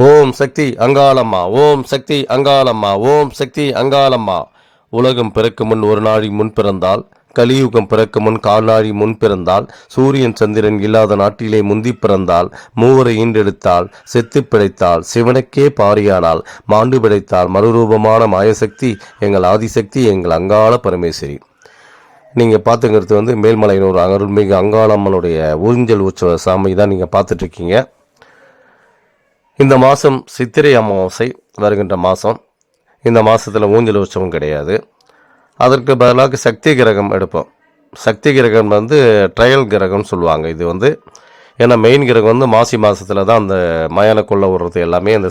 ஓம் சக்தி அங்காளம்மா, ஓம் சக்தி அங்காளம்மா, ஓம் சக்தி அங்காளம்மா. உலகம் பிறக்கு முன் ஒரு நாழி முன் பிறந்தால், கலியுகம் பிறக்கு முன் கால் நாழி முன் பிறந்தால், சூரியன் சந்திரன் இல்லாத நாட்டிலே முந்தி பிறந்தால், மூவரை ஈண்டெடுத்தால், செத்து பிழைத்தால், சிவனுக்கே பாரியானால், மாண்டு பிழைத்தால், மறுரூபமான மாயசக்தி எங்கள் ஆதிசக்தி, எங்கள் அங்காள பரமேஸ்வரி. நீங்கள் பார்த்துங்கிறது மேல்மலையினூர் அருள்மிகு அங்காளம்மனுடைய ஊஞ்சல் உற்சவ சாமி தான் நீங்கள் பார்த்துட்ருக்கீங்க. இந்த மாதம் சித்திரை அமாவாசை வருகின்ற மாதம். இந்த மாதத்தில் ஊஞ்சல் உற்சவம் கிடையாது. அதற்கு பதிலாக சக்தி கிரகம் எடுப்போம். சக்தி கிரகம் ட்ரையல் கிரகம்னு சொல்லுவாங்க. இது ஏன்னா மெயின் கிரகம் மாசி மாதத்தில் தான் அந்த மயானக்குள்ளே வர்றது எல்லாமே அந்த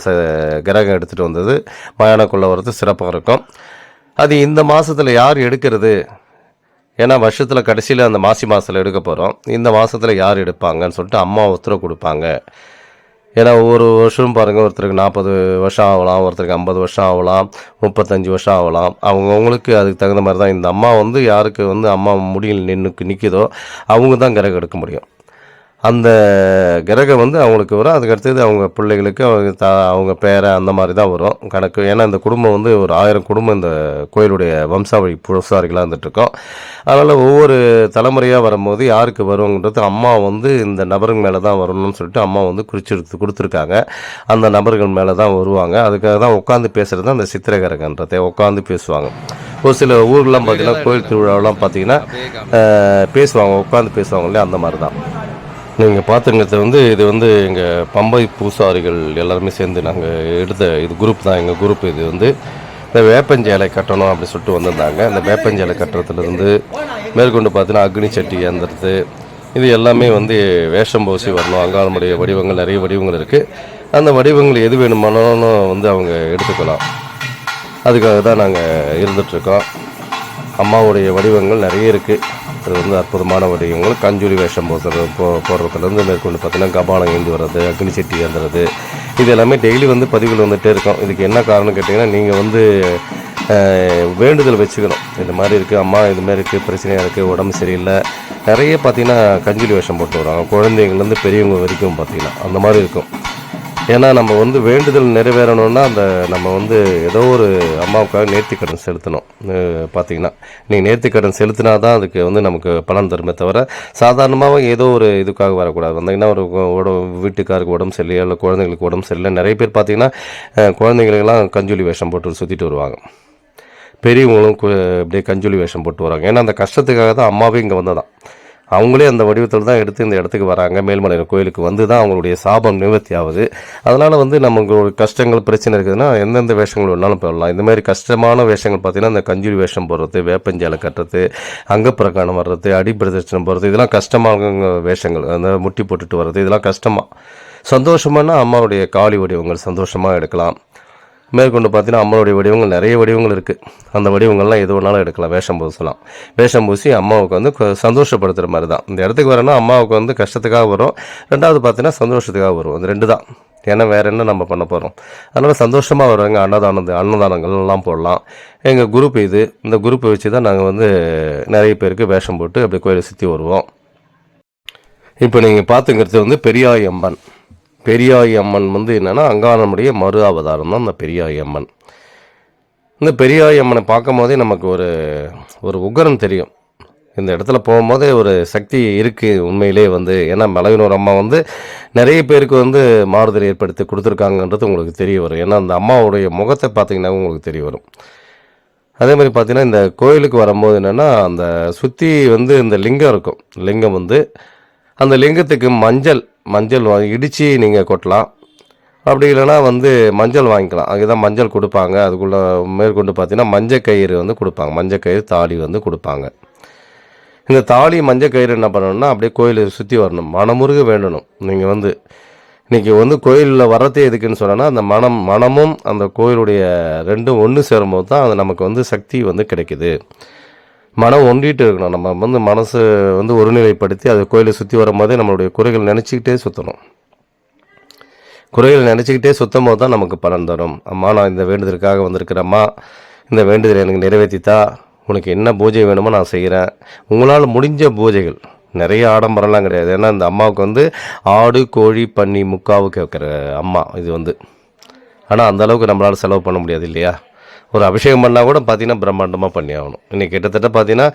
கிரகம் எடுத்துகிட்டு வந்தது. மயானக்குள்ளே வர்றது சிறப்பாக இருக்கும். அது இந்த மாதத்தில் யார் எடுக்கிறது? ஏன்னா வருஷத்தில் கடைசியில் அந்த மாசி மாதத்தில் எடுக்க போகிறோம். இந்த மாதத்தில் யார் எடுப்பாங்கன்னு சொல்லிட்டு அம்மா உத்தரவு கொடுப்பாங்க. ஏன்னா ஒவ்வொரு வருஷமும் பாருங்கள், ஒருத்தருக்கு 40 வருஷம் ஆகலாம், ஒருத்தருக்கு 50 வருஷம் ஆகலாம், 35 வருஷம் ஆகலாம். அவங்கவுங்களுக்கு அதுக்கு தகுந்த மாதிரி தான். இந்த அம்மா யாருக்கு அம்மா முடியில் நிற்குதோ அவங்க தான் கிரகம் எடுக்க முடியும். அந்த கிரகம் அவங்களுக்கு வரும். அதுக்கடுத்தது அவங்க பிள்ளைகளுக்கு அவங்க பேரை அந்த மாதிரி தான் வரும் கணக்கு. ஏன்னா இந்த குடும்பம் ஒரு 1000 குடும்பம் இந்த கோயிலுடைய வம்சாவளி புரசாரிகளாக இருந்துகிட்ருக்கோம். அதனால் ஒவ்வொரு தலைமுறையாக வரும்போது யாருக்கு வருங்கிறது அம்மா இந்த நபர்கள் மேலே தான் வரணும்னு சொல்லிட்டு அம்மா கொடுத்துருக்காங்க. அந்த நபர்கள் மேலே தான் வருவாங்க. அதுக்காக தான் உட்காந்து பேசுகிறது தான் அந்த சித்திரை கிரகன்றதை உட்காந்து பேசுவாங்க. ஒரு சில ஊர்களெலாம் பார்த்திங்கன்னா, கோயில் திருவிழாவெலாம் பார்த்திங்கன்னா பேசுவாங்க, உட்காந்து பேசுவாங்க இல்லையா, அந்த மாதிரி தான். நீங்கள் பார்த்துங்கிறது இது எங்கள் பம்பை பூசாரிகள் எல்லாருமே சேர்ந்து நாங்கள் எடுத்த இது குரூப் தான். எங்கள் குரூப் இது இந்த வேப்பஞ்சேலை கட்டணும் அப்படி சொல்லிட்டு வந்திருந்தாங்க. இந்த வேப்பஞ்சேலை கட்டுறதுலேருந்து மேற்கொண்டு பார்த்தீங்கன்னா அக்னி சட்டி ஏந்திரது, இது எல்லாமே வேஷம் பூசி வரணும். அங்காளமுடைய வடிவங்கள் நிறைய வடிவங்கள் இருக்குது. அந்த வடிவங்கள் எது வேணுமானாலும் அவங்க எடுத்துக்கலாம். அதுக்காக தான் நாங்கள் இருந்துகிட்ருக்கோம். அம்மாவுடைய வடிவங்கள் நிறைய இருக்குது. அது அற்புதமான வடிவங்கள். கஞ்சூரி வேஷம் போடுறதுலேருந்து மேற்கொண்டு பார்த்தீங்கன்னா கபாலம் ஏந்தி வர்றது, அக்னி சட்டி ஏந்துறது, இது எல்லாமே டெய்லி பதிவுகள் வந்துகிட்டே இருக்கும். இதுக்கு என்ன காரணம் கேட்டிங்கன்னா, நீங்கள் வேண்டுதல் வச்சுக்கணும். இது மாதிரி இருக்குது அம்மா, இதுமாரி இருக்குது, பிரச்சனையாக இருக்குது, உடம்பு சரியில்லை. நிறைய பார்த்திங்கன்னா கஞ்சூரி வேஷம் போட்டு வருவாங்க, குழந்தைங்கள்லேருந்து பெரியவங்க வரைக்கும் பார்த்திங்கன்னா அந்த மாதிரி இருக்கும். ஏன்னா நம்ம வேண்டுதல் நிறைவேறணும்னா நம்ம ஏதோ ஒரு அம்மாவுக்காக நேர்த்திக்கடன் செலுத்தணும். பார்த்திங்கன்னா நீங்கள் நேர்த்திக்கடன் செலுத்தினா தான் அதுக்கு நமக்கு பலன் தருமே தவிர சாதாரணமாக ஏதோ ஒரு இதுக்காக வரக்கூடாது. வந்தீங்கன்னா ஒரு வீட்டுக்காருக்கு உடம்பு சரியில்லை, இல்லை குழந்தைங்களுக்கு உடம்பு சரியில்லை. நிறைய பேர் பார்த்திங்கன்னா குழந்தைங்களுக்கெல்லாம் கஞ்சூலி வேஷம் போட்டு சுற்றிட்டு வருவாங்க. பெரியவங்களும் அப்படியே கஞ்சூலி வேஷம் போட்டு வருவாங்க. ஏன்னா அந்த கஷ்டத்துக்காக தான் அம்மாவே இங்கே வந்ததான். அவங்களே அந்த வடிவத்தில் தான் எடுத்து இந்த இடத்துக்கு வராங்க. மேல்மலையினர் கோயிலுக்கு தான் அவங்களுடைய சாபம் நிவர்த்தி ஆகுது. அதனால் நமக்கு ஒரு கஷ்டங்கள் பிரச்சனை இருக்குதுன்னா எந்தெந்த வேஷங்கள் வேணாலும் போடலாம். இந்தமாதிரி கஷ்டமான வேஷங்கள் பார்த்திங்கன்னா இந்த கஞ்சூரி வேஷம் போடுறது, வேப்பஞ்சேலை கட்டுறது, அங்கப்பிரகாணம் வர்றது, அடிப்பிரதட்சணம் போடுறது, இதெல்லாம் கஷ்டமான வேஷங்கள். அந்த முட்டி போட்டுட்டு வர்றது, இதெல்லாம் கஷ்டமாக. சந்தோஷமானா அம்மாவுடைய காளி வடிவங்கள் சந்தோஷமாக எடுக்கலாம். மேற்கொண்டு பார்த்தீங்கன்னா அம்மாவுடைய வடிவங்கள் நிறைய வடிவங்கள் இருக்குது. அந்த வடிவங்கள்லாம் எது வேணாலும் எடுக்கலாம். வேஷம் பூசலாம். வேஷம் பூசி அம்மாவுக்கு சந்தோஷப்படுத்துகிற மாதிரி தான். இந்த இடத்துக்கு வரேன்னா அம்மாவுக்கு கஷ்டத்துக்காக வரும். ரெண்டாவது பார்த்தீங்கன்னா சந்தோஷத்துக்காக வரும். அது 2 தான். ஏன்னா வேறு என்ன நம்ம பண்ண போகிறோம்? அதனால் சந்தோஷமாக வருவாங்க. அன்னதானங்கள்லாம் போடலாம். எங்கள் குரூப் இந்த குரூப்பை வச்சு தான் நாங்கள் நிறைய பேருக்கு வேஷம் போட்டு அப்படியே கோயிலை சுற்றி வருவோம். இப்போ நீங்கள் பார்த்துங்கிறது பெரியாய் அம்மன். பெரியாய் அம்மன் என்னென்னா அங்காளனுடைய மறு அவதாரம் தான் இந்த பெரியாய் அம்மன். இந்த பெரியாய் அம்மனை பார்க்கும் போதே நமக்கு ஒரு உக்ரம் தெரியும். இந்த இடத்துல போகும்போதே ஒரு சக்தி இருக்குது உண்மையிலே. ஏன்னா மலையனூர் அம்மா நிறைய பேருக்கு மாறுதல் ஏற்படுத்தி கொடுத்துருக்காங்கன்றது உங்களுக்கு தெரிய வரும். ஏன்னா அந்த அம்மாவுடைய முகத்தை பார்த்தீங்கன்னா உங்களுக்கு தெரிய வரும். அதே மாதிரி பார்த்தீங்கன்னா இந்த கோயிலுக்கு வரும்போது என்னென்னா அந்த சுற்றி இந்த லிங்கம் இருக்கும். லிங்கம் அந்த லிங்கத்துக்கு மஞ்சள் இடித்து நீங்கள் கொட்டலாம். அப்படி இல்லைனா மஞ்சள் வாங்கிக்கலாம். அதுதான் மஞ்சள் கொடுப்பாங்க. அதுக்குள்ளே மேற்கொண்டு பார்த்தீங்கன்னா மஞ்சள் கயிறு கொடுப்பாங்க. மஞ்சள் கயிறு தாலி கொடுப்பாங்க. இந்த தாலி மஞ்சள் கயிறு என்ன பண்ணணும்னா அப்படியே கோயிலை சுற்றி வரணும். மனமுருக வேண்டணும். நீங்கள் இன்றைக்கி கோயிலில் வர்றதே எதுக்குன்னு சொன்னால் அந்த மனமும் அந்த கோயிலுடைய ரெண்டும் ஒன்று சேரும்போது தான் அது நமக்கு சக்தி கிடைக்குது. மனம் ஒன்றிட்டு இருக்கணும். நம்ம மனசு ஒருநிலைப்படுத்தி அது கோயிலை சுற்றி வரும்போதே நம்மளுடைய குறைகள் நினச்சிக்கிட்டே சுற்றணும். குறைகள் நினச்சிக்கிட்டே சுற்றும் போது தான் நமக்கு பலன் தரும். அம்மா, நான் இந்த வேண்டுதலுக்காக வந்திருக்கிறேம்மா, இந்த வேண்டுதலை எனக்கு நிறைவேற்றித்தா, உனக்கு என்ன பூஜை வேணுமோ நான் செய்கிறேன். உங்களால் முடிஞ்ச பூஜைகள் நிறைய ஆடம்பரம்லாம் கிடையாது. ஏன்னா இந்த அம்மாவுக்கு வந்து ஆடு கோழி பன்னி முக்காவுக்கு வைக்கிற அம்மா இது வந்து. ஆனால் அந்தளவுக்கு நம்மளால் செலவு பண்ண முடியாது இல்லையா? ஒரு அபிஷேகம் பண்ணால் கூட பார்த்தீங்கன்னா பிரம்மாண்டமாக பண்ணி ஆகணும். இன்றைக்கி கிட்டத்தட்ட பார்த்தீங்கன்னா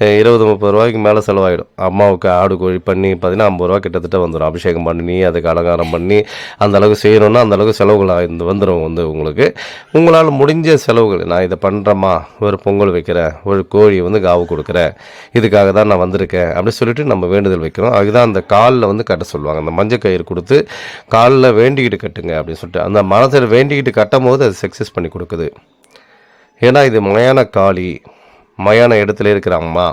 20-30 ரூபாய்க்கு மேலே செலவாகிடும். அம்மாவுக்கு ஆடு கோழி பண்ணி பார்த்தீங்கன்னா 50 ரூபா கிட்டத்தட்ட வந்துடும். அபிஷேகம் பண்ணி அதுக்கு அலங்காரம் பண்ணி அந்த அளவுக்கு செய்யணுன்னா அந்த அளவுக்கு செலவுகள் வந்துடும் வந்து உங்களுக்கு. உங்களால் முடிஞ்ச செலவுகள், நான் இதை பண்ணுறேம்மா, ஒரு பொங்கல் வைக்கிறேன், ஒரு கோழி வந்து காவு கொடுக்குறேன், இதுக்காக தான் நான் வந்திருக்கேன் அப்படி சொல்லிட்டு நம்ம வேண்டுதல் வைக்கிறோம். அதுதான் அந்த காலில் வந்து கட்ட சொல்லுவாங்க. அந்த மஞ்சள் கயிறு கொடுத்து காலில் வேண்டிக்கிட்டு கட்டுங்க அப்படின்னு சொல்லிட்டு அந்த மனசில் வேண்டிக்கிட்டு கட்டும் போது அது சக்ஸஸ் பண்ணி கொடுக்குது. ஏன்னா இது மயான காளி, மயான இடத்துல இருக்கிற அம்மா.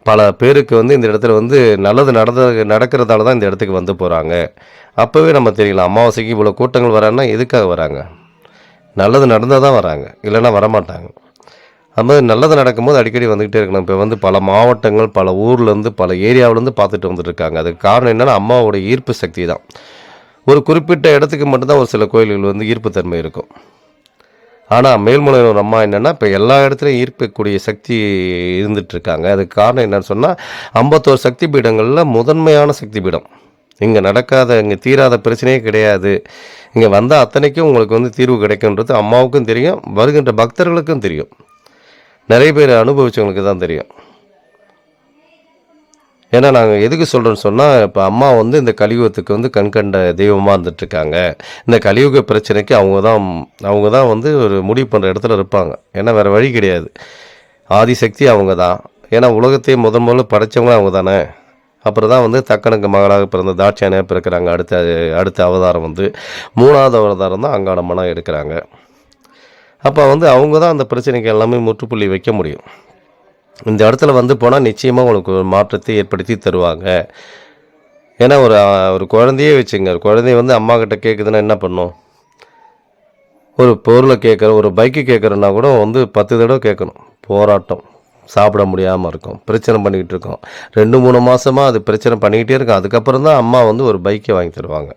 பல பேருக்கு வந்து இந்த இடத்துல வந்து நல்லது நடக்கிறதால தான் இந்த இடத்துக்கு வந்து போகிறாங்க. அப்போவே நம்ம தெரியலாம், அமாவாசைக்கு இவ்வளோ கூட்டங்கள் வராங்கன்னா எதுக்காக வராங்க? நல்லது நடந்தால் தான் வராங்க, இல்லைன்னா வரமாட்டாங்க. அது மாதிரி நல்லது நடக்கும்போது அடிக்கடி வந்துக்கிட்டே இருக்கணும். இப்போ வந்து பல மாவட்டங்கள், பல ஊர்லேருந்து, பல ஏரியாவிலேருந்து பார்த்துட்டு வந்துட்டுருக்காங்க. அதுக்கு காரணம் என்னென்னா அம்மாவோட ஈர்ப்பு சக்தி தான். ஒரு குறிப்பிட்ட இடத்துக்கு மட்டும்தான் ஒரு சில கோயில்கள் வந்து ஈர்ப்புத்தன்மை இருக்கும். ஆனால் மேல்மலையனூர் அம்மா என்னென்னா இப்போ எல்லா இடத்துலையும் ஈர்க்கக்கூடிய சக்தி இருந்துகிட்ருக்காங்க. அதுக்கு காரணம் என்னன்னு சொன்னால் 51 சக்தி பீடங்களில் முதன்மையான சக்தி பீடம். இங்கே தீராத பிரச்சனையே கிடையாது. இங்கே வந்தால் அத்தனைக்கும் உங்களுக்கு வந்து தீர்வு கிடைக்குன்றது அம்மாவுக்கும் தெரியும், வருகின்ற பக்தர்களுக்கும் தெரியும், நிறைய பேர் அனுபவிச்சவங்களுக்கு தான் தெரியும். ஏன்னா நாங்கள் எதுக்கு சொல்கிறோன்னு சொன்னால், இப்போ அம்மா வந்து இந்த கலியுகத்துக்கு வந்து கண்கண்ட தெய்வமாக இருந்துகிட்ருக்காங்க. இந்த கலியுக பிரச்சனைக்கு அவங்க தான் வந்து ஒரு முடிவு பண்ணுற இடத்துல இருப்பாங்க. ஏன்னா வேறு வழி கிடையாது. ஆதிசக்தி அவங்க தான். ஏன்னா உலகத்தையே முதல்ல படைத்தவங்களும் அவங்க தானே. அப்புறம் தான் வந்து தக்கனுக்கு மகளாக பிறந்த தாட்சாயணியாக பிறக்கிறாங்க. அடுத்த அவதாரம் வந்து 3வது அவதாரம் தான் அங்காளம்மனாக எடுக்கிறாங்க. அப்போ வந்து அவங்க தான் அந்த பிரச்சனைக்கு எல்லாமே முற்றுப்புள்ளி வைக்க முடியும். இந்த இடத்துல வந்து போனால் நிச்சயமாக உங்களுக்கு ஒரு மாற்றத்தை ஏற்படுத்தி தருவாங்க. ஏன்னா ஒரு குழந்தையே வச்சுங்க, ஒரு குழந்தைய வந்து அம்மா கிட்ட கேட்குதுன்னா என்ன பண்ணும்? ஒரு பொருளை கேட்குறோம், ஒரு பைக்கு கேட்குறோன்னா கூட வந்து 10 தடவை கேட்கணும். போராட்டம், சாப்பிட முடியாமல் இருக்கும், பிரச்சனை பண்ணிக்கிட்டு இருக்கோம். 2-3 மாதமாக அது பிரச்சனை பண்ணிக்கிட்டே இருக்கும். அதுக்கப்புறம் தான் அம்மா வந்து ஒரு பைக்கை வாங்கி தருவாங்க.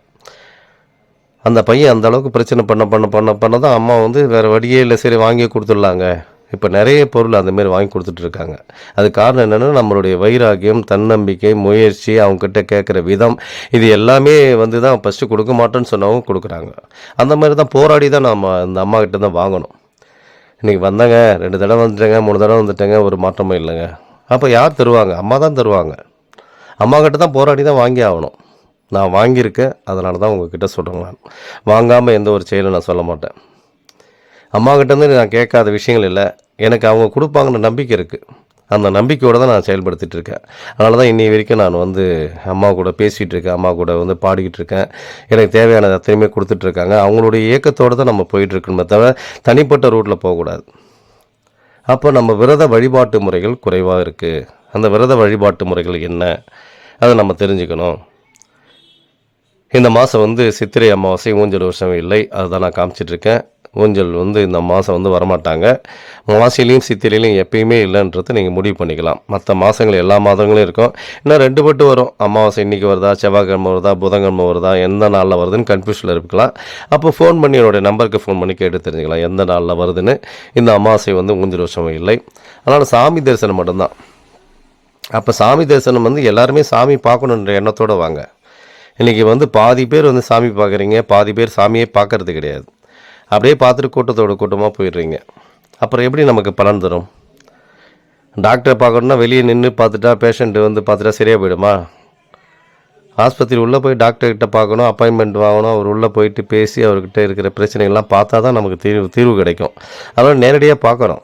அந்த பையன் அந்த அளவுக்கு பிரச்சனை பண்ண தான் அம்மா வந்து வேறு வழியே இல்லை, சரி வாங்கி கொடுத்துடலாங்க. இப்போ நிறைய பொருள் அந்தமாரி வாங்கி கொடுத்துட்ருக்காங்க. அது காரணம் என்னென்னா நம்மளுடைய வைராக்கியம், தன்னம்பிக்கை, முயற்சி, அவங்கக்கிட்ட கேட்குற விதம், இது எல்லாமே வந்து தான் ஃபஸ்ட்டு கொடுக்க மாட்டேன்னு சொன்னவங்க கொடுக்குறாங்க. அந்த மாதிரி தான் போராடி தான் நம்ம அந்த அம்மா கிட்ட தான் வாங்கணும். இன்றைக்கி வந்தாங்க, 2 தடவை வந்துட்டேங்க, 3 தடவை வந்துட்டேங்க, ஒரு மாற்றமும் இல்லைங்க. அப்போ யார் தருவாங்க? அம்மா தான் தருவாங்க. அம்மா கிட்ட தான் போராடி தான் வாங்கி ஆகணும். நான் வாங்கியிருக்கேன், அதனால தான் உங்ககிட்ட சொல்கிறேன். நான் வாங்காமல் எந்த ஒரு செயலும் நான் சொல்ல மாட்டேன். அம்மாக்கிட்டேருந்து நான் கேட்காத விஷயங்கள் இல்லை. எனக்கு அவங்க கொடுப்பாங்கன்ற நம்பிக்கை இருக்குது. அந்த நம்பிக்கையோடு தான் நான் செயல்படுத்திகிட்டு இருக்கேன். அதனால தான் இன்னி வரைக்கும் நான் வந்து அம்மா கூட பேசிகிட்டு இருக்கேன், அம்மா கூட வந்து பாடிக்கிட்டு இருக்கேன். எனக்கு தேவையானது அத்தனையுமே கொடுத்துட்ருக்காங்க. அவங்களுடைய இயக்கத்தோடு தான் நம்ம போயிட்டுருக்கணுமே தவிர தனிப்பட்ட ரூட்டில் போகக்கூடாது. அப்போ நம்ம விரத வழிபாட்டு முறைகள் குறைவாக இருக்குது. அந்த விரத வழிபாட்டு முறைகள் என்ன, அதை நம்ம தெரிஞ்சுக்கணும். இந்த மாதம் வந்து சித்திரை அமாவாசை, ஊஞ்சல் வருஷம் இல்லை, அதுதான் நான் காமிச்சிட்ருக்கேன். ஊஞ்சல் வந்து இந்த மாதம் வந்து வரமாட்டாங்க. மாசிலையும் சித்திரையிலையும் எப்பயுமே இல்லைன்றதை நீங்கள் முடிவு பண்ணிக்கலாம். மற்ற மாதங்கள் எல்லா மாதங்களும் இருக்கும். இன்னும் 2 பட்டு வரும். அமாவாசை இன்றைக்கி வருதா, செவ்வாய்க்கிழமை வருதா, புதன்கிழமை வருதா, எந்த நாளில் வருதுன்னு கன்ஃபியூஷனில் இருக்கலாம். அப்போ ஃபோன் பண்ணி என்னுடைய நம்பருக்கு ஃபோன் பண்ணி கேட்டு தெரிஞ்சுக்கலாம் எந்த நாளில் வருதுன்னு. இந்த அமாவாசை வந்து ஊஞ்சல் வருஷம் இல்லை. அதனால் சாமி தரிசனம் மட்டும்தான். அப்போ சாமி தரிசனம் வந்து எல்லாருமே சாமி பார்க்கணுன்ற எண்ணத்தோடு வாங்க. இன்றைக்கி வந்து பாதி பேர் வந்து சாமி பார்க்குறீங்க, பாதி பேர் சாமியே பார்க்கறது கிடையாது. அப்படியே பார்த்துட்டு கூட்டமாக போயிடுறீங்க. அப்புறம் எப்படி நமக்கு பலன் தரும்? டாக்டரை பார்க்கணுன்னா வெளியே நின்று பார்த்துட்டா, பேஷண்ட்டு வந்து பார்த்துட்டா சரியாக போயிடுமா? ஆஸ்பத்திரி உள்ளே போய் டாக்டர்கிட்ட பார்க்கணும், அப்பாயின்மெண்ட் வாங்கணும், அவர் உள்ளே போயிட்டு பேசி அவர்கிட்ட இருக்கிற பிரச்சனைகள்லாம் பார்த்தா தான் நமக்கு தீர்வு கிடைக்கும். அதனால் நேரடியாக பார்க்கணும்.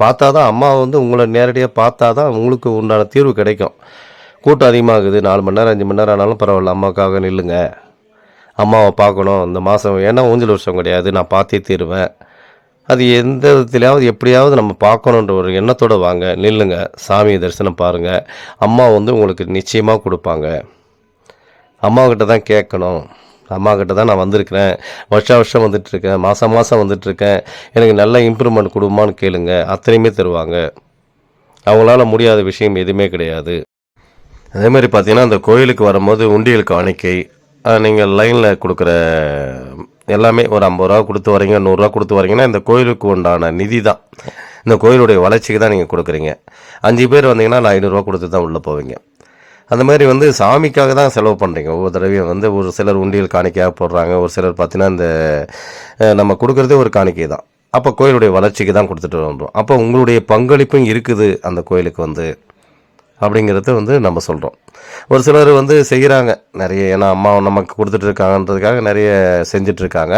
பார்த்தா தான் அம்மா வந்து உங்களை நேரடியாக பார்த்தா தான் உங்களுக்கு உண்டான தீர்வு கிடைக்கும். கூட்டம் அதிகமாகுது, 4 மணி நேரம் 5 மணி நேரம் ஆனாலும் பரவாயில்ல, அம்மாவுக்காக நில்லுங்க, அம்மாவை பார்க்கணும் இந்த மாதம், ஏன்னா ஊஞ்சல் வருஷம் கிடையாது, நான் பார்த்தே தீருவேன். அது எந்த விதத்துலையாவது எப்படியாவது நம்ம பார்க்கணுன்ற ஒரு எண்ணத்தோடு வாங்க, நில்லுங்க, சாமி தரிசனம் பாருங்கள். அம்மா வந்து உங்களுக்கு நிச்சயமாக கொடுப்பாங்க. அம்மாக்கிட்ட தான் கேட்கணும். அம்மாக்கிட்ட தான் நான் வந்திருக்கிறேன், வருஷம் வந்துட்டுருக்கேன், மாதம் வந்துட்டுருக்கேன், எனக்கு நல்ல இம்ப்ரூவ்மெண்ட் கொடுமான்னு கேளுங்க, அத்தனையுமே தருவாங்க. அவங்களால முடியாத விஷயம் எதுவுமே கிடையாது. அதே மாதிரி பார்த்தீங்கன்னா அந்த கோயிலுக்கு வரும்போது உண்டியல் காணிக்கை, நீங்கள் லைனில் கொடுக்குற எல்லாமே ஒரு 50 ரூபா கொடுத்து வரீங்க, 100 ரூபா கொடுத்து வரீங்கன்னா இந்த கோயிலுக்கு உண்டான நிதி தான், இந்த கோயிலுடைய வளர்ச்சிக்கு தான் நீங்கள் கொடுக்குறீங்க. 5 பேர் வந்தீங்கன்னா நான் 500 ரூபா கொடுத்து தான் உள்ளே போவீங்க. அந்த மாதிரி வந்து சாமிக்காக தான் செலவு பண்ணுறீங்க. ஒவ்வொரு தடவையும் வந்து ஒரு சிலர் உண்டியல் காணிக்கையாக போடுறாங்க. ஒரு சிலர் பார்த்தீங்கன்னா, இந்த நம்ம கொடுக்குறதே ஒரு காணிக்கை தான். அப்போ கோயிலுடைய வளர்ச்சிக்கு தான் கொடுத்துட்டு வந்தோம். அப்போ உங்களுடைய பங்களிப்பும் இருக்குது அந்த கோயிலுக்கு வந்து அப்படிங்கிறத வந்து நம்ம சொல்கிறோம். ஒரு சிலர் வந்து செய்கிறாங்க நிறைய, ஏன்னா அம்மா நமக்கு கொடுத்துட்டு இருக்காங்கன்றதுக்காக நிறைய செஞ்சிட்ருக்காங்க.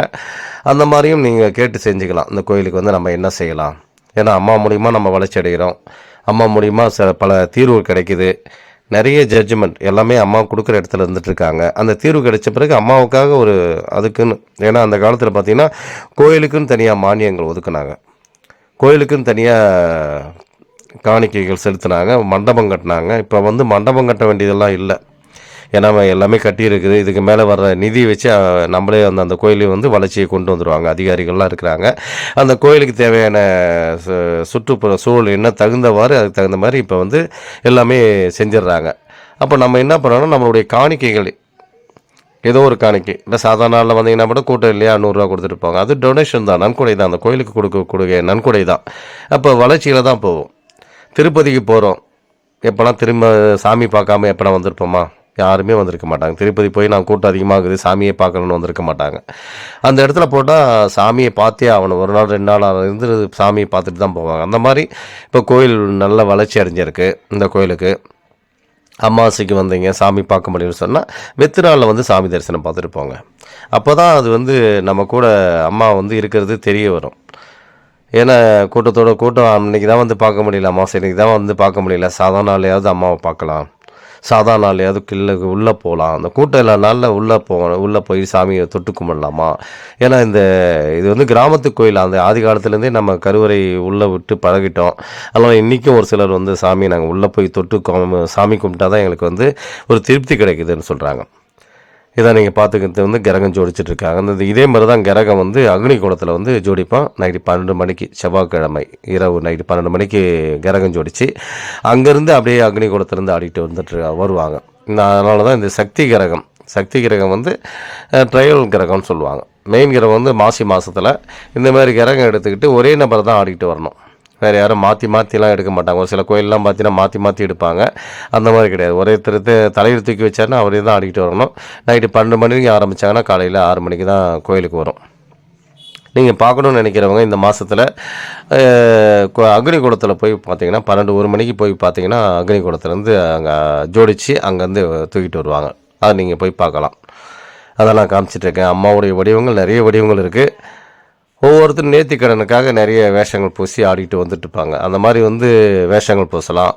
அந்த மாதிரியும் நீங்கள் கேட்டு செஞ்சுக்கலாம். இந்த கோயிலுக்கு வந்து நம்ம என்ன செய்யலாம், ஏன்னா அம்மா மூலிமா நம்ம வளர்ச்சி அடைகிறோம், அம்மா மூலிமா பல தீர்வு கிடைக்குது. நிறைய ஜட்ஜ்மெண்ட் எல்லாமே அம்மா கொடுக்குற இடத்துல இருந்துகிட்ருக்காங்க. அந்த தீர்வு கிடைச்ச பிறகு அம்மாவுக்காக ஒரு அதுக்குன்னு, ஏன்னா அந்த காலத்தில் பார்த்திங்கன்னா கோயிலுக்குன்னு தனியாக மானியங்கள் ஒதுக்குனாங்க, கோயிலுக்குன்னு தனியாக காணிக்கைகள் செலுத்தினாங்க, மண்டபம் கட்டினாங்க. இப்போ வந்து மண்டபம் கட்ட வேண்டியதெல்லாம் இல்லை, ஏன்னா எல்லாமே கட்டியிருக்குது. இதுக்கு மேலே வர்ற நிதி வச்சு நம்மளே அந்த கோயிலையும் வந்து வளர்ச்சியை கொண்டு வந்துடுவாங்க. அதிகாரிகள்லாம் இருக்கிறாங்க. அந்த கோயிலுக்கு தேவையான சுற்றுப்புற சூழல் என்ன தகுந்தவாறு அதுக்கு தகுந்த மாதிரி இப்போ வந்து எல்லாமே செஞ்சிடுறாங்க. அப்போ நம்ம என்ன பண்ணணும், நம்மளுடைய காணிக்கைகள் ஏதோ ஒரு காணிக்கை, இல்லை சாதாரண நாளில் வந்தீங்கன்னா மட்டும் கூட்டம் இல்லையா, 100 ரூபா கொடுத்துட்டு போங்க, அது டொனேஷன் தான், நன்கொடை தான், அந்த கோயிலுக்கு கொடுக்க நன்கொடை தான். அப்போ வளர்ச்சியில் தான் போவோம். திருப்பதிக்கு போகிறோம், எப்போனா திரும்ப சாமி பார்க்காம எப்போனா வந்திருப்போமா? யாருமே வந்திருக்க மாட்டாங்க. திருப்பதி போய் நான் கூட்டம் அதிகமாகுது சாமியை பார்க்கணுன்னு வந்திருக்க மாட்டாங்க. அந்த இடத்துல போட்டால் சாமியை பார்த்தே ஆகணும், ஒரு நாள் 2 நாள் இருந்து சாமியை பார்த்துட்டு தான் போவாங்க. அந்த மாதிரி இப்போ கோயில் நல்ல வளர்ச்சி அடைஞ்சிருக்கு. இந்த கோயிலுக்கு அமாவாசைக்கு வந்தீங்க சாமி பார்க்க முடியும்னு சொன்னால் வெத்து நாளில் வந்து சாமி தரிசனம் பார்த்துட்டு போங்க. அப்போ தான் அது வந்து நம்ம கூட அம்மா வந்து இருக்கிறது தெரிய வரும். ஏன்னா கூட்டம் அன்றைக்கி தான் வந்து பார்க்க முடியல, அமாவாசை அன்றைக்கி தான் வந்து பார்க்க முடியல, சாதாரண நாளையாவது அம்மாவை பார்க்கலாம், சாதாரண நாளையாவது கில்லுக்கு உள்ளே போகலாம், அந்த கூட்டம் எல்லா நாளில் உள்ளே போய் சாமியை தொட்டு கும்பிடலாமா? ஏன்னா இது வந்து கிராமத்து கோயில், அந்த ஆதி காலத்துலேருந்தே நம்ம கருவறை உள்ளே விட்டு பழகிட்டோம். அதனால் இன்றைக்கும் ஒரு சிலர் வந்து சாமி நாங்கள் உள்ளே போய் தொட்டு சாமி கும்பிட்டா தான் எங்களுக்கு வந்து ஒரு திருப்தி கிடைக்குதுன்னு சொல்கிறாங்க. இதான் நீங்கள் பார்த்துக்கிறது வந்து கிரகம் ஜோடிச்சிட்ருக்காங்க. இதே மாதிரி தான் கிரகம் வந்து அக்னி குளத்தில் வந்து ஜோடிப்பான். நைட்டு 12 மணிக்கு, செவ்வாய்க்கிழமை இரவு நைட்டு 12 மணிக்கு கிரகம் ஜோடிச்சு அங்கேருந்து அப்படியே அக்னி குளத்துலேருந்து ஆடிட்டு வந்துட்டு வருவாங்க. அதனால தான் இந்த சக்தி கிரகம் வந்து ட்ரையல் கிரகம்னு சொல்லுவாங்க. மெயின் கிரகம் வந்து மாசி மாதத்தில் இந்த மாதிரி கிரகம் எடுத்துக்கிட்டு ஒரே நபர் தான் ஆடிட்டு வரணும், வேறு யாரும் மாற்றிலாம் எடுக்க மாட்டாங்க. ஒரு சில கோயிலெலாம் பார்த்தீங்கன்னா மாற்றி எடுப்பாங்க. அந்த மாதிரி கிடையாது, ஒரே தலையில் தூக்கி வச்சாருன்னா அவரே தான் ஆடிக்கிட்டு வரணும். நைட்டு 12 மணிக்கு ஆரம்பித்தாங்கன்னா காலையில் 6 மணிக்கு தான் கோயிலுக்கு வரும். நீங்கள் பார்க்கணுன்னு நினைக்கிறவங்க இந்த மாதத்தில் அக்னி குளத்தில் போய் பார்த்தீங்கன்னா 12-1 மணிக்கு போய் பார்த்தீங்கன்னா அக்னி குளத்துலேருந்து அங்கே ஜோடித்து அங்கேருந்து தூக்கிட்டு வருவாங்க. அதை நீங்கள் போய் பார்க்கலாம். அதெல்லாம் காமிச்சிட்ருக்கேன். அம்மாவுடைய வடிவங்கள் நிறைய வடிவங்கள் இருக்குது. ஒவ்வொருத்தரும் நேர்த்திக்கடனுக்காக நிறைய வேஷங்கள் பூசி ஆடிட்டு வந்துட்டுருப்பாங்க. அந்த மாதிரி வந்து வேஷங்கள் பூசலாம்.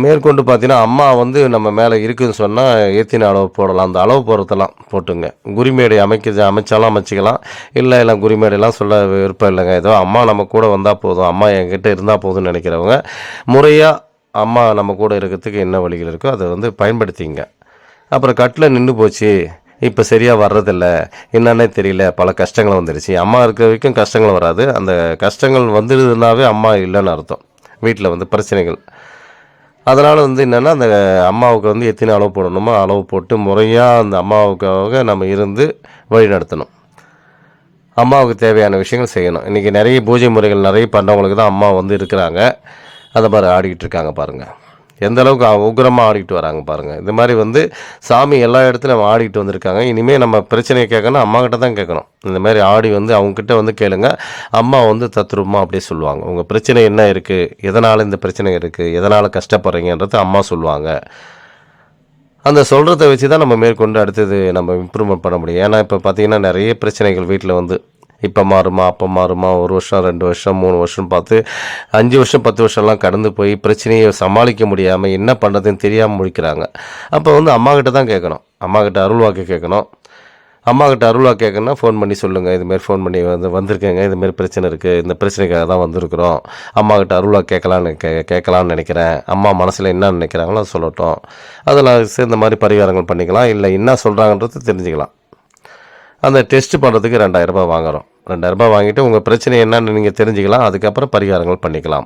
மேற்கொண்டு பார்த்தீங்கன்னா அம்மா வந்து நம்ம மேலே இருக்குதுன்னு சொன்னால் ஏற்றின அளவு போடலாம். அந்த அளவு போகிறதெல்லாம் போட்டுங்க. குறிமேடை அமைச்சாலும் அமைச்சிக்கலாம், இல்லை குறிமேடையெல்லாம் சொல்ல விருப்பம் இல்லைங்க, ஏதோ அம்மா நம்ம கூட வந்தால் போதும், அம்மா என்கிட்ட இருந்தால் போதும்னு நினைக்கிறவங்க முறையாக அம்மா நம்ம கூட இருக்கிறதுக்கு என்ன வழிகள் இருக்கோ அதை வந்து பயன்படுத்திங்க. அப்புறம் கட்டில் நின்று போச்சு, இப்போ சரியாக வர்றதில்ல, என்னன்னே தெரியல, பல கஷ்டங்கள் வந்துடுச்சு. அம்மா இருக்கிற வரைக்கும் கஷ்டங்கள் வராது. அந்த கஷ்டங்கள் வந்துடுதுனாவே அம்மா இல்லைன்னு அர்த்தம். வீட்டில் வந்து பிரச்சனைகள். அதனால் வந்து என்னென்னா அந்த அம்மாவுக்கு வந்து எத்தனை அளவு போடணுமோ அளவு போட்டு முறையாக அந்த அம்மாவுக்காக நம்ம இருந்து வழி நடத்தணும். அம்மாவுக்கு தேவையான விஷயங்கள் செய்யணும். இன்றைக்கி நிறைய பூஜை முறைகள் நிறைய பண்ணுறவங்களுக்கு தான் அம்மா வந்து இருக்கிறாங்க. அதை மாதிரி ஆடிக்கிட்டு இருக்காங்க பாருங்கள், எந்த அளவுக்கு உக்கிரமாக ஆடிக்கிட்டு வராங்க பாருங்கள். இந்த மாதிரி வந்து சாமி எல்லா இடத்துலையும் ஆடிக்கிட்டு வந்திருக்காங்க. இனிமேல் நம்ம பிரச்சனையை கேட்கணும் அம்மாக்கிட்ட தான் கேட்கணும். இந்த மாதிரி ஆடி வந்து அவங்கக்கிட்ட வந்து கேளுங்க, அம்மா வந்து தத்ரூபமாக அப்படியே சொல்லுவாங்க. உங்கள் பிரச்சனை என்ன இருக்குது, எதனால் இந்த பிரச்சனை இருக்குது, எதனால் கஷ்டப்படுறீங்கன்றது அம்மா சொல்லுவாங்க. அந்த சொல்கிறத வச்சு தான் நம்ம மேற்கொண்டு அடுத்தது நம்ம இம்ப்ரூவ்மெண்ட் பண்ண முடியும். ஏன்னா இப்போ பார்த்திங்கன்னா நிறைய பிரச்சனைகள் வீட்டில் வந்து இப்போ மாறுமா அப்போ மாறுமா, 1 வருஷம் 2 வருஷம் 3 வருஷம் பார்த்து 5 வருஷம் 10 வருஷம்லாம் கடந்து போய் பிரச்சனையை சமாளிக்க முடியாமல் என்ன பண்ணுறதுன்னு தெரியாமல் முடிக்கிறாங்க. அப்போ வந்து அம்மாக்கிட்ட தான் கேட்கணும், அம்மாக்கிட்ட அருள்வாக்கு கேட்கணும். அம்மாக்கிட்ட அருள்வாக்கு கேட்கணுன்னா ஃபோன் பண்ணி சொல்லுங்கள், இதுமாரி ஃபோன் பண்ணி வந்திருக்கேங்க, இதுமாரி பிரச்சனை இருக்குது, இந்த பிரச்சனைக்காக தான் வந்திருக்கிறோம், அம்மாக்கிட்ட அருள்வாக்கு கேட்கலான்னு நினைக்கிறேன், அம்மா மனசில் என்ன நினைக்கிறாங்களோ அதை சொல்லட்டும். அதில் சேர்ந்த மாதிரி பரிகாரங்கள் பண்ணிக்கலாம், இல்லை என்ன சொல்கிறாங்கன்றது தெரிஞ்சுக்கலாம். அந்த டெஸ்ட் பண்ணுறதுக்கு 2000 ரூபாய் வாங்குகிறோம். 2000 ரூபாய் வாங்கிட்டு உங்கள் பிரச்சனை என்னன்னு நீங்கள் தெரிஞ்சுக்கலாம். அதுக்கப்புறம் பரிகாரங்கள் பண்ணிக்கலாம்.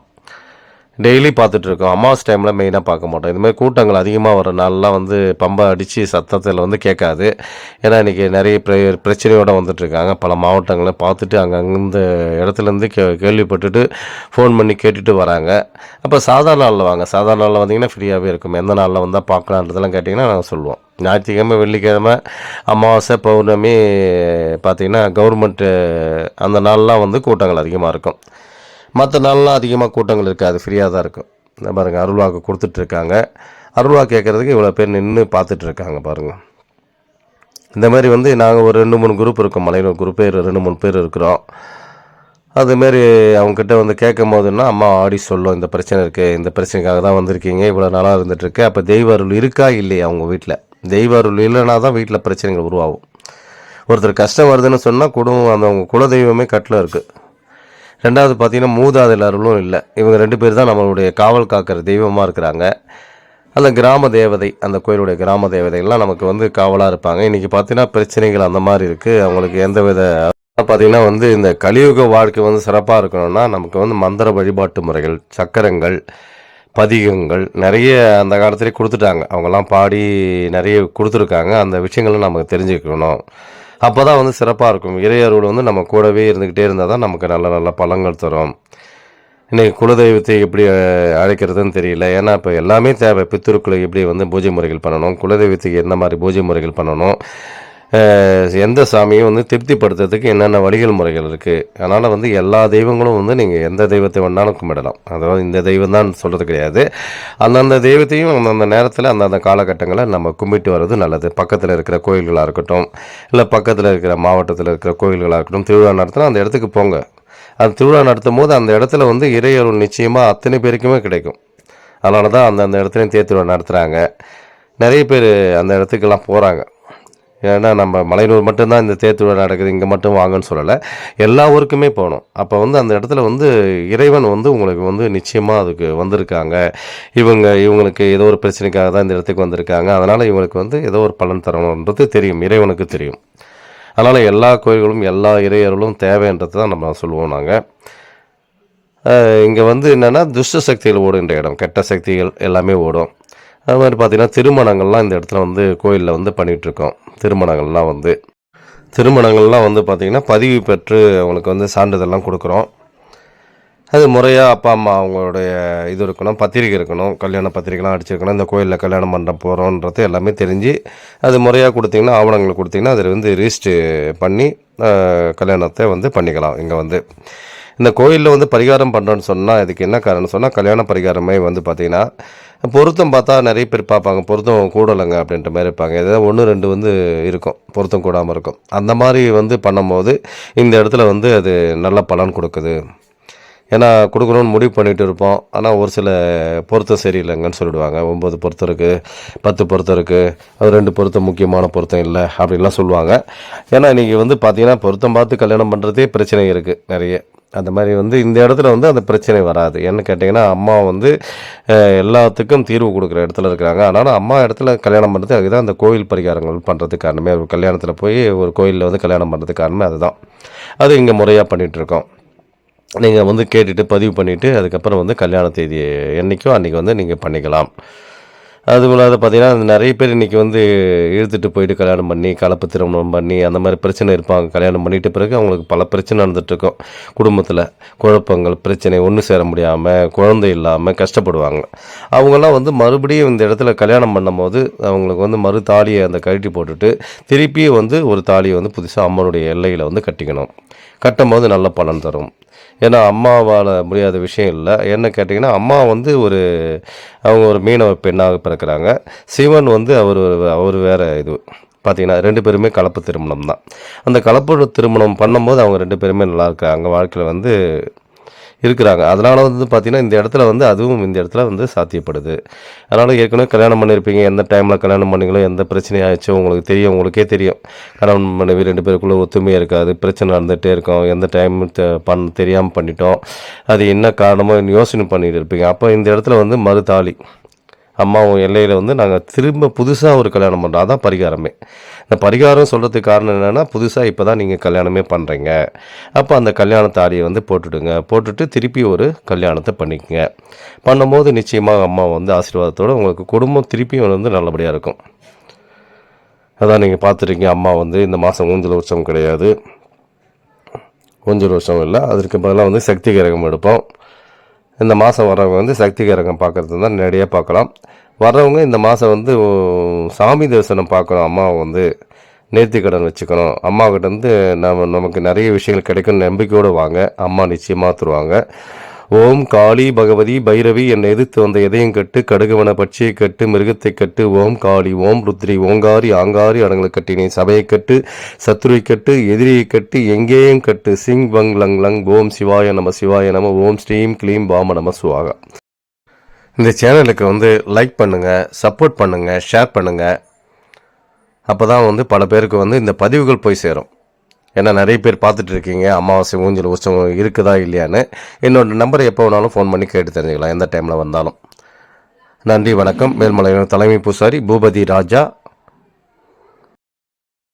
டெய்லி பார்த்துட்ருக்கோம். அமாவாசை டைமில் மெயினாக பார்க்க மாட்டோம். இதுமாதிரி கூட்டங்கள் அதிகமாக வர நாள்லாம் வந்து பம்பை அடித்து சத்தத்தில் வந்து கேட்காது. ஏன்னா இன்றைக்கி நிறைய பிரச்சனையோடு வந்துட்டுருக்காங்க. பல மாவட்டங்களில் பார்த்துட்டு அங்கங்கே இடத்துலேருந்து கேள்விப்பட்டுட்டு ஃபோன் பண்ணி கேட்டுட்டு வராங்க. அப்போ சாதாரண நாளில் வாங்க. சாதாரண நாளில் வந்தீங்கன்னா ஃப்ரீயாகவே இருக்கும். எந்த நாளில் வந்தால் பார்க்கலான்றதெல்லாம் கேட்டிங்கன்னா நாங்கள் சொல்லுவோம். ஞாயிற்றுக்கிழமை, வெள்ளிக்கிழமை, அமாவாசை, பௌர்ணமி பார்த்திங்கன்னா கவர்மெண்ட்டு அந்த நாள்லாம் வந்து கூட்டங்கள் அதிகமாக இருக்கும். மற்ற நாள்லாம் அதிகமாக கூட்டங்கள் இருக்காது, ஃப்ரீயாக தான் இருக்கும். இந்த பாருங்கள், அருள்வாக்கு கொடுத்துட்ருக்காங்க. அருள்வாக்கு கேட்குறதுக்கு இவ்வளோ பேர் நின்று பார்த்துட்ருக்காங்க பாருங்கள். இந்த மாதிரி வந்து நாங்கள் ஒரு 2-3 குரூப் இருக்கோம். மலையில் குரூப் பேர் 2-3 பேர் இருக்கிறோம். அதுமாரி அவங்கக்கிட்ட வந்து கேட்கும் போதுன்னா அம்மா ஆடி சொல்லும், இந்த பிரச்சனை இருக்குது, இந்த பிரச்சனைக்காக தான் வந்திருக்கீங்க, இவ்வளோ நாளாக இருந்துகிட்ருக்கு. அப்போ தெய்வ அருள் இருக்கா இல்லையா அவங்க வீட்டில்? தெய்வ அருள் இல்லைனா தான் வீட்டில் பிரச்சனைகள் உருவாகும். ஒருத்தர் கஷ்டம் வருதுன்னு சொன்னால் அந்த அவங்க குலதெய்வமே கட்டில் இருக்குது. ரெண்டாவது பார்த்திங்கன்னா மூதாதையர் அருளும் இல்லை. இவங்க 2 பேர் தான் நம்மளுடைய காவல் காக்கிற தெய்வமாக இருக்கிறாங்க. அந்த கிராம தேவதை, அந்த கோயிலுடைய கிராம தேவதைகள்லாம் நமக்கு வந்து காவலாக இருப்பாங்க. இன்றைக்கி பார்த்திங்கன்னா பிரச்சனைகள் அந்த மாதிரி இருக்குது. அவங்களுக்கு எந்த வித பார்த்திங்கன்னா வந்து இந்த கலியுக வாழ்க்கை வந்து சிறப்பாக இருக்கணும்னா நமக்கு வந்து மந்திர வழிபாட்டு முறைகள், சக்கரங்கள், பதிகங்கள் நிறைய அந்த காலத்திலே கொடுத்துட்டாங்க. அவங்கெல்லாம் பாடி நிறைய கொடுத்துருக்காங்க. அந்த விஷயங்களும் நமக்கு தெரிஞ்சுக்கணும். அப்போ தான் வந்து சிறப்பாக இருக்கும். இறை அருள் வந்து நம்ம கூடவே இருந்துக்கிட்டே இருந்தால் தான் நமக்கு நல்ல நல்ல பலன்கள் தரும். இன்றைக்கி குலதெய்வத்தை எப்படி அழைக்கிறதுன்னு தெரியல. ஏன்னா இப்போ எல்லாமே தேவை. பித்திருக்களை எப்படி வந்து பூஜை முறைகள் பண்ணணும், குலதெய்வத்துக்கு என்ன மாதிரி பூஜை முறைகள் பண்ணணும், எந்த சாமியும் வந்து திருப்திப்படுத்துறதுக்கு என்னென்ன வழிகள் முறைகள் இருக்குது. அதனால் வந்து எல்லா தெய்வங்களும் வந்து நீங்கள் எந்த தெய்வத்தை வேணாலும் கும்பிடலாம். அதாவது இந்த தெய்வம் தான் சொல்கிறது கிடையாது. அந்தந்த தெய்வத்தையும் அந்தந்த நேரத்தில் அந்தந்த காலகட்டங்களில் நம்ம கும்பிட்டு வர்றது நல்லது. பக்கத்தில் இருக்கிற கோயில்களாக இருக்கட்டும், இல்லை பக்கத்தில் இருக்கிற மாவட்டத்தில் இருக்கிற கோயில்களாக இருக்கட்டும், திருவிழா நடத்தினா அந்த இடத்துக்கு போங்க. அந்த திருவிழா நடத்தும் போது அந்த இடத்துல வந்து இறையருள் நிச்சயமாக அத்தனை பேருக்குமே கிடைக்கும். அதனால தான் அந்தந்த இடத்துலையும் தேர்திருவிழா நடத்துகிறாங்க. நிறைய பேர் அந்த இடத்துக்கெல்லாம் போகிறாங்க. ஏன்னா நம்ம மலையனூர் மட்டும்தான் இந்த தேர்திருவிழா நடக்குது, இங்கே மட்டும் வாங்கன்னு சொல்லலை, எல்லா ஊருக்குமே போகணும். அப்போ வந்து அந்த இடத்துல வந்து இறைவன் வந்து உங்களுக்கு வந்து நிச்சயமாக அதுக்கு வந்திருக்காங்க. இவங்களுக்கு ஏதோ ஒரு பிரச்சனைக்காக தான் இந்த இடத்துக்கு வந்திருக்காங்க. அதனால் இவங்களுக்கு வந்து ஏதோ ஒரு பலன் தரணுன்றது தெரியும், இறைவனுக்கு தெரியும். அதனால் எல்லா கோயில்களும் எல்லா இறையர்களும் தேவைன்றது தான் நம்ம சொல்லுவோம். நாங்கள் இங்கே வந்து என்னென்னா துஷ்ட சக்திகள் ஓடுகின்ற இடம், கெட்ட சக்திகள் எல்லாமே ஓடும். அது மாதிரி பார்த்திங்கன்னா திருமணங்கள்லாம் இந்த இடத்துல வந்து கோயிலில் வந்து பண்ணிகிட்ருக்கோம். திருமணங்கள்லாம் வந்து பார்த்திங்கன்னா பதிவு பெற்று அவங்களுக்கு வந்து சான்றிதழ்லாம் கொடுக்குறோம். அது முறையாக அப்பா அம்மா அவங்களுடைய இது இருக்கணும், பத்திரிக்கை இருக்கணும், கல்யாண பத்திரிக்கைலாம் அடிச்சிருக்கணும். இந்த கோயிலில் கல்யாணம் பண்ண போகிறோன்றது எல்லாமே தெரிஞ்சு அது முறையாக கொடுத்திங்கன்னா, ஆவணங்கள் கொடுத்திங்கன்னா அதில் வந்து ரிஜிஸ்ட்ரு பண்ணி கல்யாணத்தை வந்து பண்ணிக்கலாம். இங்கே வந்து இந்த கோயிலில் வந்து பரிகாரம் பண்ணுறோன்னு சொன்னால் இதுக்கு என்ன காரணம் சொன்னால், கல்யாண பரிகாரமே வந்து பார்த்திங்கன்னா பொருத்தம் பார்த்தா நிறைய பேர் பார்ப்பாங்க, பொருத்தம் கூடலைங்க அப்படின்ற மாதிரி இருப்பாங்க. ஏதாவது 1-2 வந்து இருக்கும், பொருத்தம் கூடாமல் இருக்கும். அந்த மாதிரி வந்து பண்ணும்போது இந்த இடத்துல வந்து அது நல்ல பலன் கொடுக்குது. ஏன்னா கொடுக்கணும்னு முடிவு பண்ணிகிட்டு இருப்போம். ஆனால் ஒரு சில பொருத்தம் சரியில்லைங்கன்னு சொல்லிடுவாங்க. 9 பொருத்தம் இருக்குது, 10 பொருத்தம் இருக்குது, அது 2 பொருத்தம் முக்கியமான பொருத்தம் இல்லை அப்படின்லாம் சொல்லுவாங்க. ஏன்னா இன்றைக்கி வந்து பார்த்திங்கன்னா பொருத்தம் பார்த்து கல்யாணம் பண்ணுறதே பிரச்சனை இருக்குது நிறைய. அந்த மாதிரி வந்து இந்த இடத்துல வந்து அந்த பிரச்சனை வராது. என்ன கேட்டிங்கன்னா, அம்மா வந்து எல்லாத்துக்கும் தீர்வு கொடுக்குற இடத்துல இருக்கிறாங்க. அதனால் அம்மா இடத்துல கல்யாணம் பண்ணுறது அதுதான் அந்த கோயில் பரிகாரங்கள் பண்ணுறதுக்கு காரணமே. ஒரு கல்யாணத்தில் போய் ஒரு கோயிலில் வந்து கல்யாணம் பண்ணுறதுக்கு காரணமே அதுதான். அது இங்கே முறையாக பண்ணிகிட்ருக்கோம். நீங்கள் வந்து கேட்டுட்டு பதிவு பண்ணிவிட்டு அதுக்கப்புறம் வந்து கல்யாண தேதி என்றைக்கோ அன்றைக்கி வந்து நீங்கள் பண்ணிக்கலாம். அதுபோல் பார்த்திங்கன்னா நிறைய பேர் இன்றைக்கி வந்து இழுத்துட்டு போயிட்டு கல்யாணம் பண்ணி கலப்பு திருமணம் பண்ணி அந்த மாதிரி பிரச்சனை இருப்பாங்க. கல்யாணம் பண்ணிட்ட பிறகு அவங்களுக்கு பல பிரச்சனை நடந்துகிட்ருக்கும். குடும்பத்தில் குழப்பங்கள், பிரச்சனை, ஒன்று சேர முடியாமல், குழந்தை இல்லாமல் கஷ்டப்படுவாங்க. அவங்கெல்லாம் வந்து மறுபடியும் இந்த இடத்துல கல்யாணம் பண்ணும்போது அவங்களுக்கு வந்து மறு தாலியை அந்த கழட்டி போட்டுட்டு திருப்பியும் வந்து ஒரு தாலியை வந்து புதுசாக அம்மனுடைய எல்லையில் வந்து கட்டிக்கணும். கட்டும் போது நல்ல பலன் தரும். ஏன்னா அம்மாவால் முடியாத விஷயம் இல்லை. என்ன கேட்டிங்கன்னா, அம்மா வந்து அவங்க ஒரு மீனவ பெண்ணாக பிறக்கிறாங்க. சிவன் வந்து அவர் வேறு இது பார்த்திங்கன்னா 2 பேருமே கலப்பு திருமணம் தான். அந்த கலப்பு திருமணம் பண்ணும்போது அவங்க 2 பேருமே நல்லா இருக்காங்க, வாழ்க்கையில் வந்து இருக்கிறாங்க. அதனால் வந்து பார்த்திங்கன்னா இந்த இடத்துல வந்து அதுவும் இந்த இடத்துல வந்து சாத்தியப்படுது. அதனால் ஏற்கனவே கல்யாணம் பண்ணியிருப்பீங்க, எந்த டைமில் கல்யாணம் பண்ணிங்களோ, எந்த பிரச்சனையாச்சோ உங்களுக்கே தெரியும். கணவன் மனைவி 2 பேருக்குள்ளே ஒத்துமையாக இருக்காது, பிரச்சனை நடந்துகிட்டே இருக்கும். எந்த டைம் தெரியாமல் பண்ணிட்டோம், அது என்ன காரணமோ யோசனை பண்ணிட்டு இருப்பீங்க. அப்போ இந்த இடத்துல வந்து மறுதாலி அம்மாவும் எல்லையில் வந்து நாங்கள் திரும்ப புதுசாக ஒரு கல்யாணம் பண்ணுறோம். அதான் பரிகாரமே. இந்த பரிகாரம் சொல்கிறதுக்கு காரணம் என்னென்னா, புதுசாக இப்போ தான் நீங்கள் கல்யாணமே பண்ணுறீங்க. அப்போ அந்த கல்யாண தாலியை வந்து போட்டுடுங்க. போட்டுட்டு திருப்பி ஒரு கல்யாணத்தை பண்ணிக்கங்க. பண்ணும்போது நிச்சயமாக அம்மா வந்து ஆசீர்வாதத்தோடு உங்களுக்கு குடும்பம் திருப்பியும் வந்து நல்லபடியாக இருக்கும். அதான் நீங்கள் பார்த்துருக்கீங்க. அம்மா வந்து இந்த மாதம் ஊஞ்சல் உற்சவம் கிடையாது, ஊஞ்சல் உற்சவம் இல்லை, அதற்கு பதிலாக வந்து சக்தி கிரகம் எடுப்போம். இந்த மாதம் வரவங்க வந்து சக்தி கிரகம் பார்க்குறது தான் நேரடியாக பார்க்கலாம். வர்றவங்க இந்த மாதம் வந்து சாமி தரிசனம் பார்க்கணும். அம்மாவை வந்து நேர்த்திக்கடன் வச்சுக்கணும். அம்மாக்கிட்ட வந்து நமக்கு நிறைய விஷயங்கள் கிடைக்கும் நம்பிக்கையோடு வாங்க. அம்மா நிச்சயமாக தருவாங்க. ஓம் காளி பகவதி பைரவி என்னை எதிர்த்து வந்த எதையும் கட்டு, கடுகுவன பட்சியை கட்டு, மிருகத்தை கட்டு. ஓம் காளி ஓம் ருத்ரி ஓங்காரி ஆங்காரி அடங்களை கட்டினே சபையை கட்டு, சத்துருவை கட்டு, எதிரியை கட்டு, எங்கேயும் கட்டு. சிங் வங் லங் லங். ஓம் சிவாய நம சிவாய நம. ஓம் ஸ்ரீம் க்ளீம் பாம நம சுவாகா. இந்த சேனலுக்கு வந்து லைக் பண்ணுங்கள், சப்போர்ட் பண்ணுங்கள், ஷேர் பண்ணுங்கள். அப்போ தான் வந்து பல பேருக்கு வந்து இந்த பதிவுகள் போய் சேரும். ஏன்னா நிறைய பேர் பார்த்துட்டு இருக்கீங்க அமாவாசை ஊஞ்சல் உற்சவம் இருக்குதா இல்லையான்னு. என்னோட நம்பரை எப்போ வேணாலும் ஃபோன் பண்ணி கேட்டு தெரிஞ்சுக்கலாம், எந்த டைமில் வந்தாலும். நன்றி, வணக்கம். மேல்மலையான தலைமை பூசாரி பூபதி ராஜா.